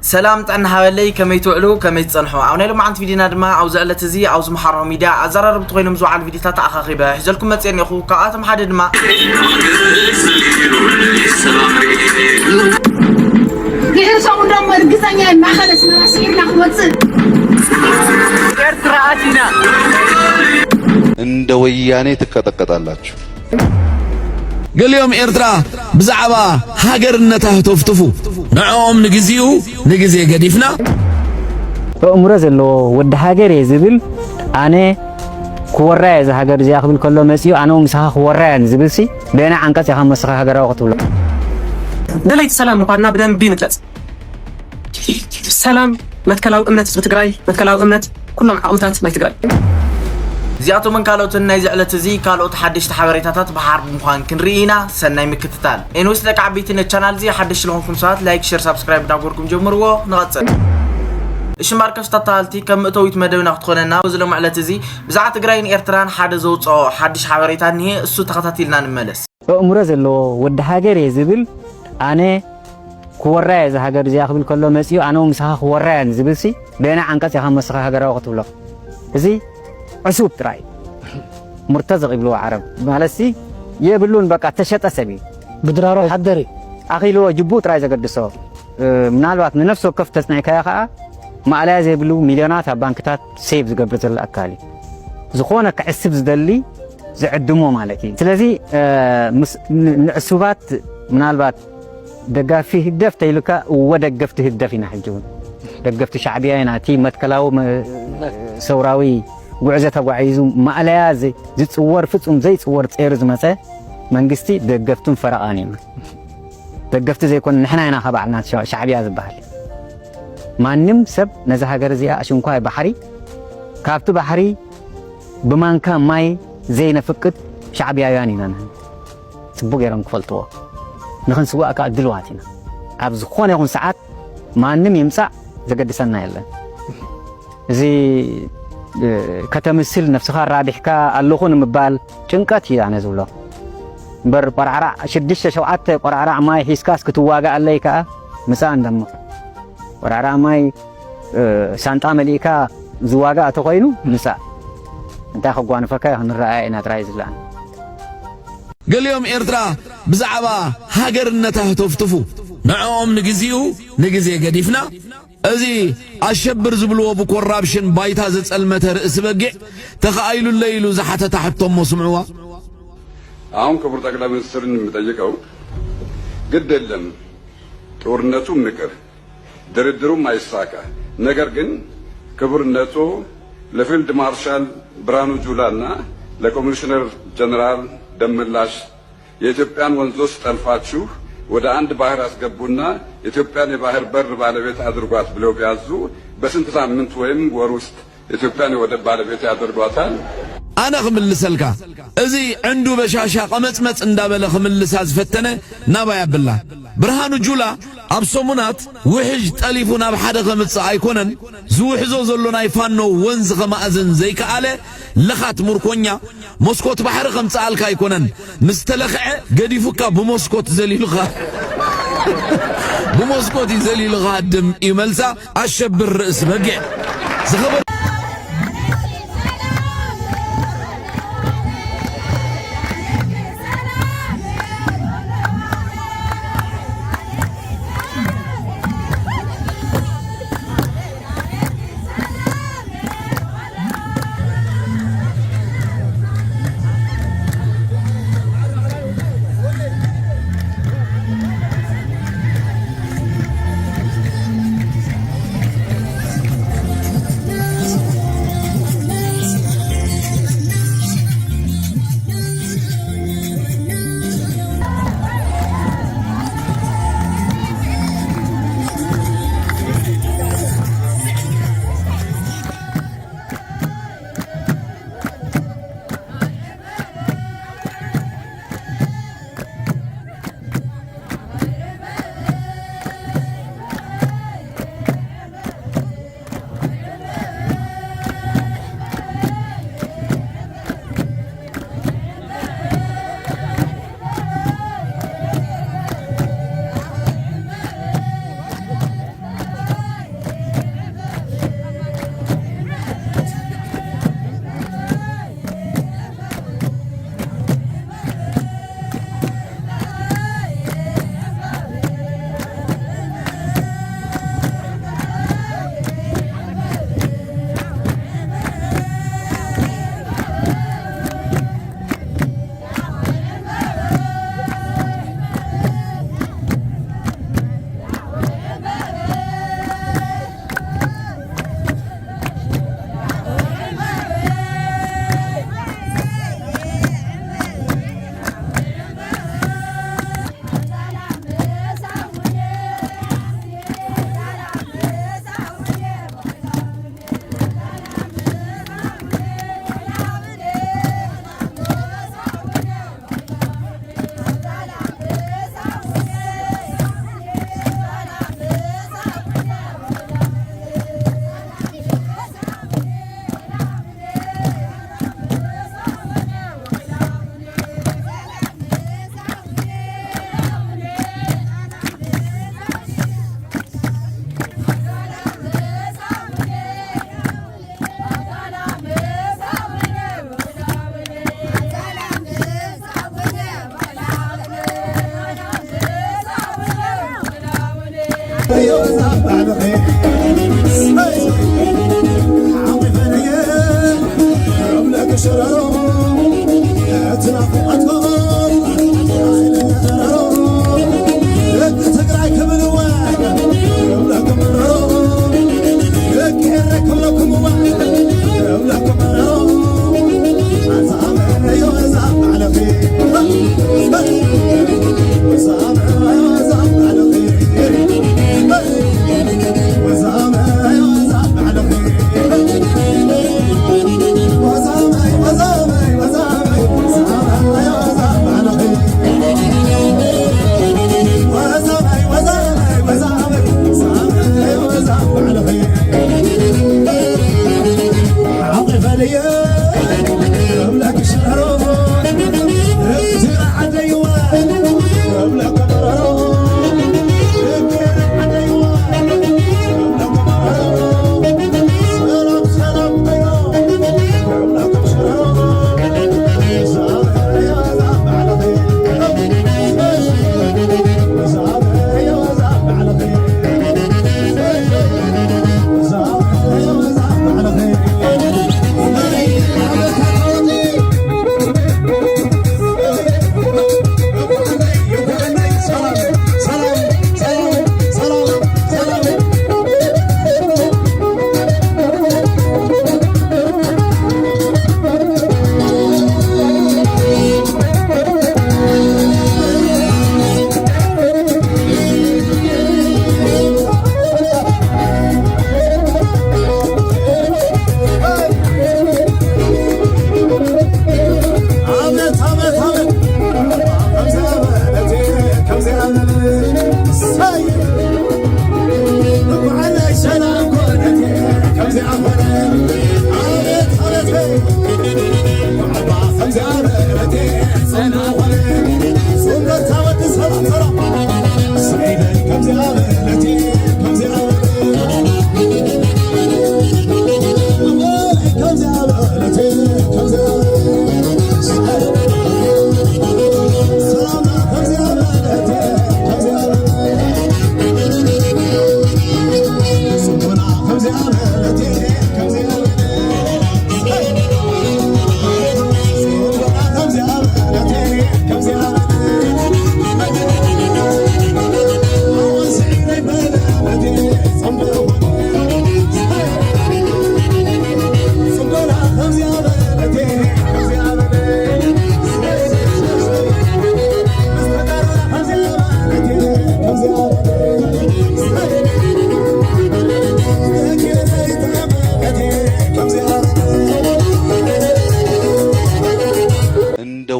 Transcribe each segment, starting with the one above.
سلام تعنا حوالي كم يتوعلو كم يتصنحوا عوني لهم عند فيديونا دما عاوز قلت زي عاوز محرم ميديا عزرر بتغينهم زو على الفيديو تاع أخاخيبه حزلكم متسيرني أخو كاتم حد دما يحن صون دم رجزانيا ما خلص ناسين نخوص إرتراتنا እንደ ወያኔ ትቀጠቀጣላችሁ قال يوم إرترا بزعبا هاجرنته تفتفو نعوم نجزي قديفنا أمره زلوا ود هاجر يزبل أنا كورة إذا هاجر زي أخبل كله مسيو أنا ومسها كورة نزبل سي بينا عنك سيها مسخة هاجر وقتولا دليت سلام مقارنة بدن بينتلت سلام ما تكلوا أمنت بتقراي ما تكلوا أمنت كلهم عقلتات ما تقراي زياتو من كالوت الناي زعلت زي كالوت حدش تحبريتات بحرب مخان كنرينا سناي مكتتال إنه سلك عبيتنا القناة زي حدش لهم ساعات لايك شير سبسكرايب ناقولكم جمروا نغتصل إيش ماركش تطالتي كم تويت مدونا خدخلنا وزلهم على تزي بزعت قراين إيرتران حد زوج أو حدش حبريتان هي السو تخطاتيلنا نملس أمره زلوا ود هاجر يزبل أنا كورة إذا هاجر زي أخبل كله مسيو أنا ومسها كورة نزبل سي بينا عنك سيها مسخة هاجر وقتولا زي عسوب تراي مرتزق يبلو عرب مالسي يبلون بقى تشت أسبي بدرارو حدري أخي لو جبوت راي زقدسو من الوقت من نفسه كيف تصنع كيا ما على زي بلو مليونات بانكتات سيفز قبل الأكالي زخونة كعسب زدلي زعدمو مالكي سلازي عسوبات من الوقت دقا فيه الدفت يلقى ودقفته الدفين حجون دقفت شعبية ناتي متكلاو سوراوي وعزة وعيزو ما عليها زي تصور فتهم زي تصور تيرز مثلا منقستي دقفتهم فرقاني دقفت زي كون نحنا هنا خبعنا شعبية زبحر ما نم سب نزها جرزيا عشان كواي بحري كابتو بحري بمان كان ماي زي نفكت شعبية يعني نحن سبوق يرن كفلتوا نحن سواء كأ دلوقتينا أبز خوان يكون ساعات ما نم يمسع زقد سنة يلا زي كتمثل نفسها رابح كا اللخون مبال شنكات يعني زولا بر قرعرع شدش شوعات قرعرع ماي حسكاس كتواجع عليك مساء دم قرعرع ماي سانتا مليكا زواجع تقينو مساء انت خقوان فكا هنرأي نترايز الآن قال يوم إرترا بزعبا هاجرنته تفتفو نعوم نجزي قديفنا أزي أشبر زبلوا بكورابشن بايتا زت المتر اسبقع تخايل الليل زحت تحتهم وسمعوا አሁን ክቡር ጠቅላይ ሚኒስትርን የምጠይቀው ግድ የለም ጦርነቱም ንቅር ድርድሩም አይሳካ ነገር ግን ክቡርነቱ ለፊልድ ማርሻል ብርሃኑ ጁላና ለኮሚሽነር ጀነራል ደመላሽ የኢትዮጵያን ወንዞች ጠልፋችሁ ወደ አንድ ባህር አስገቡና ኢትዮጵያን የባህር በር ባለቤት አድርጓት ብለው ቢያዙ በስንት ሳምንት ወይም ወር ውስጥ ኢትዮጵያን የወደብ ባለቤት ያደርጓታል أنا خمل سلكا أزي عنده بشاشة قمت اندابل خمل ساز فتنة نابا يا بالله برهانو جولا أبصمونات وحج تأليفونا بحدا خمت سايكونن زوح زوزلونا يفانو ونز خمأزن زي كالي لخات مركونيا موسكوت بحر خمت سالكا يكونن مستلخع قد يفكا بموسكوت زليلغا بموسكوت زليلغا دم إيملسا أشبر الرئيس بقع زخبر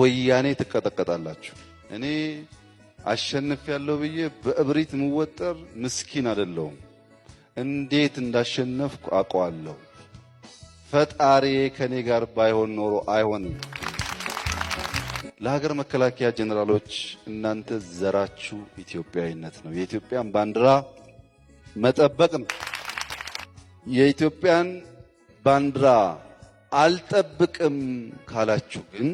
ወያኔ ትቀጠቀጣላችሁ። እኔ አሸንፍ ያለው ብዬ በእብሪት ምወጠር ምስኪን አይደለሁም። እንዴት እንዳሸነፍኩ አውቀዋለሁ። ፈጣሪ ከኔ ጋር ባይሆን ኖሮ አይሆንም። ለሀገር መከላከያ ጀነራሎች እናንተ ዘራችሁ ኢትዮጵያዊነት ነው። የኢትዮጵያን ባንዲራ መጠበቅ ነው። የኢትዮጵያን ባንዲራ አልጠብቅም ካላችሁ ግን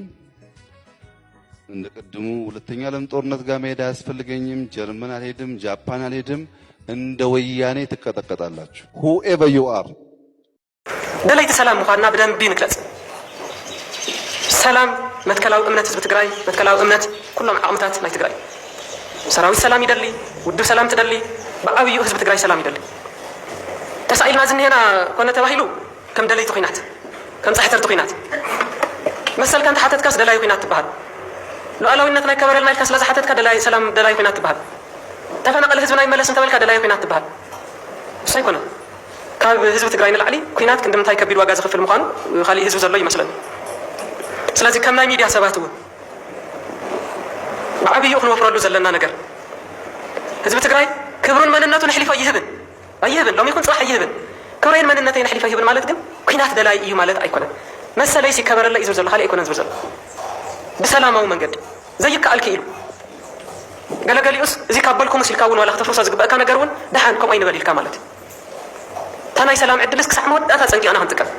እንደ ቀድሞ ሁለተኛ ዓለም ጦርነት ጋር መሄድ አያስፈልገኝም። ጀርመን አልሄድም፣ ጃፓን አልሄድም። እንደ ወያኔ ትቀጠቀጣላችሁ። whoever you are ደለይቲ ሰላም ምዃንና ብደንቢ ንግለጽ። ሰላም መትከላዊ እምነት ህዝቢ ትግራይ፣ መትከላዊ እምነት ኩሎም ዓቕምታት ናይ ትግራይ ሰራዊት ሰላም ይደሊ፣ ውድብ ሰላም ትደሊ፣ ብዓብዩ ህዝቢ ትግራይ ሰላም ይደሊ። ተሳኢልና ዝኒሄና ኮነ ተባሂሉ ከም ደለይቲ ኩናት ከም ጻሕተርቲ ኩናት መሰልካ እንተሓተትካስ ደላይ ኩናት ትበሃል። ሉዓላዊነት ናይ ከበረልና ኢልካ ስለ ዝሓተትካ ደላይ ሰላም ደላይ ኩናት ትበሃል። ተፈናቀለ ህዝብና ይመለስ እንተበልካ ደላይ ኩናት ትበሃል። እሱ ኣይኮነን። ካብ ህዝቢ ትግራይ ንላዕሊ ኩናት ክንድምንታይ ከቢድ ዋጋ ዝኽፍል ምዃኑ ካሊእ ህዝቢ ዘሎ ይመስለኒ። ስለዚ ከም ናይ ሚድያ ሰባት እውን ብዓብዩ ክንወፍረሉ ዘለና ነገር ህዝቢ ትግራይ ክብሩን መንነቱን ኣሕሊፉ ኣይህብን ሎሚ ይኹን ፅባሕ ኣይህብን። ክብረይን መንነተይን ኣሕሊፉ ይህብን ማለት ግን ኩናት ደላይ እዩ ማለት ኣይኮነን። መሰለይሲ ከበረለ እዩ ዝብል ዘሎ ካሊእ ኣይኮነን ዝብል ዘሎ ብሰላማዊ መንገዲ ዘይከኣልኪ ኢሉ ገለገሊኡስ እዚ ካብ በልኩሙስ ኢልካ እውን ዋላ ክትፍርሶ ዝግበአካ ነገር እውን ድሓን ከምኡ ኣይንበል ኢልካ ማለት እዩ። እታ ናይ ሰላም ዕድልስ ክሳዕ መወዳእታ ፀንቂቕና ክንጥቀም